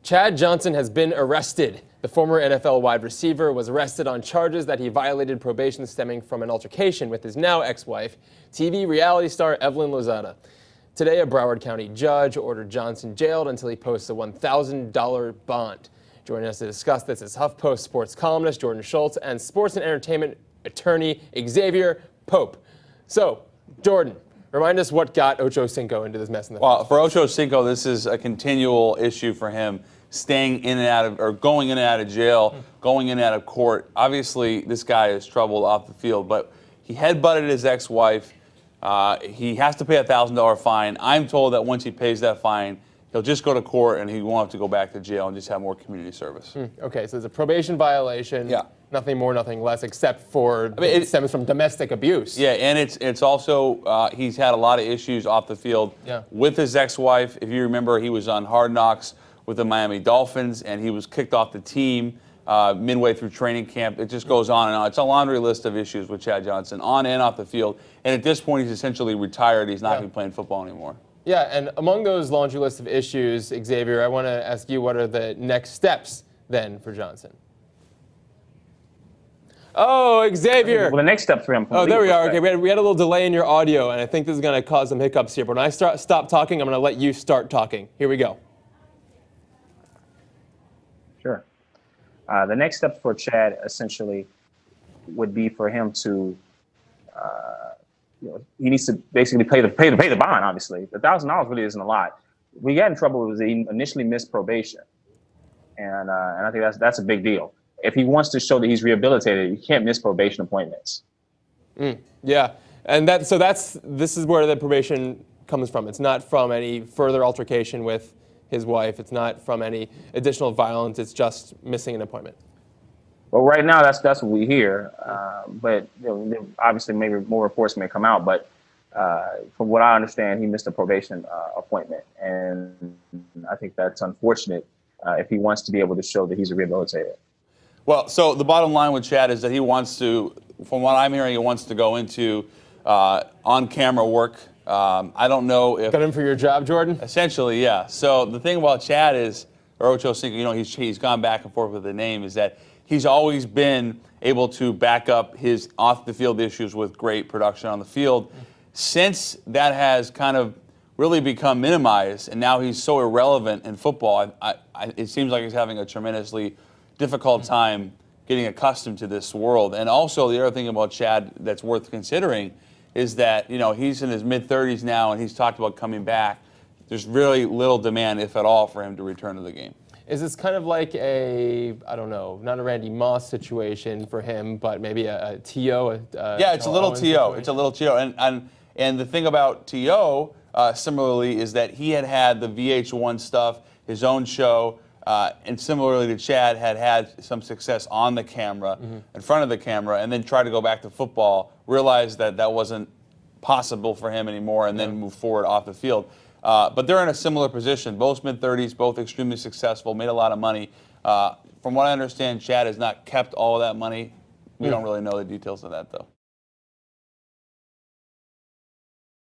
Chad Johnson has been arrested. The former NFL wide receiver was arrested on charges that he violated probation stemming from an altercation with his now ex-wife, TV reality star Evelyn Lozada. Today, a Broward County judge ordered Johnson jailed until he posts a $1,000 bond. Joining us to discuss this is HuffPost sports columnist Jordan Schulz and sports and entertainment attorney Exavier Pope. So, Jordan, remind us what got Ocho Cinco into this mess in the Well, for Ocho Cinco, this is a continual issue for him, staying in and out of, or going in and out of jail, going in and out of court. Obviously, this guy is troubled off the field, but he headbutted his ex-wife. He has to pay a $1,000 fine. I'm told that once he pays that fine, he'll just go to court and he won't have to go back to jail and just have more community service. Okay, so it's a probation violation. Yeah. Nothing more, nothing less, except for it stems from domestic abuse. Yeah, and it's also, he's had a lot of issues off the field with his ex-wife. If you remember, he was on Hard Knocks with the Miami Dolphins, and he was kicked off the team midway through training camp. It just goes on and on. It's a laundry list of issues with Chad Johnson, on and off the field. And at this point, he's essentially retired. He's not going to be playing football anymore. Yeah, and among those laundry list of issues, Xavier, I want to ask you, what are the next steps then for Johnson? Oh, Xavier. Well, the next step for him. Oh, there we are. Okay, we had a little delay in your audio, and I think this is going to cause some hiccups here. But when I stop talking, I'm going to let you start talking. Here we go. Sure. The next step for Chad essentially would be for him to, he needs to basically pay the bond. Obviously, the $1,000 really isn't a lot. We got in trouble was he initially missed probation, and I think that's a big deal. If he wants to show that he's rehabilitated, you can't miss probation appointments. Yeah, and this is where the probation comes from. It's not from any further altercation with his wife. It's not from any additional violence. It's just missing an appointment. Well, right now that's what we hear, but obviously maybe more reports may come out. But from what I understand, he missed a probation appointment, and I think that's unfortunate if he wants to be able to show that he's rehabilitated. Well, so the bottom line with Chad is that he wants to, from what I'm hearing, he wants to go into on-camera work. I don't know if... Got him for your job, Jordan? Essentially, yeah. So the thing about Chad is, or Ocho Cinco, he's gone back and forth with the name, is that he's always been able to back up his off-the-field issues with great production on the field. Since that has kind of really become minimized, and now he's so irrelevant in football, it seems like he's having a tremendously difficult time getting accustomed to this world. And also the other thing about Chad that's worth considering is that, he's in his mid-30s now and he's talked about coming back. There's really little demand, if at all, for him to return to the game. Is this kind of like a, I don't know, not a Randy Moss situation for him, but maybe a T.O.? Yeah, it's a little T.O. It's a little T.O. And the thing about T.O., similarly, is that he had the VH1 stuff, his own show, and similarly to Chad, had some success on the camera, in front of the camera, and then tried to go back to football, realized that wasn't possible for him anymore, and then move forward off the field. But they're in a similar position, both mid-30s, both extremely successful, made a lot of money. From what I understand, Chad has not kept all of that money. We don't really know the details of that, though.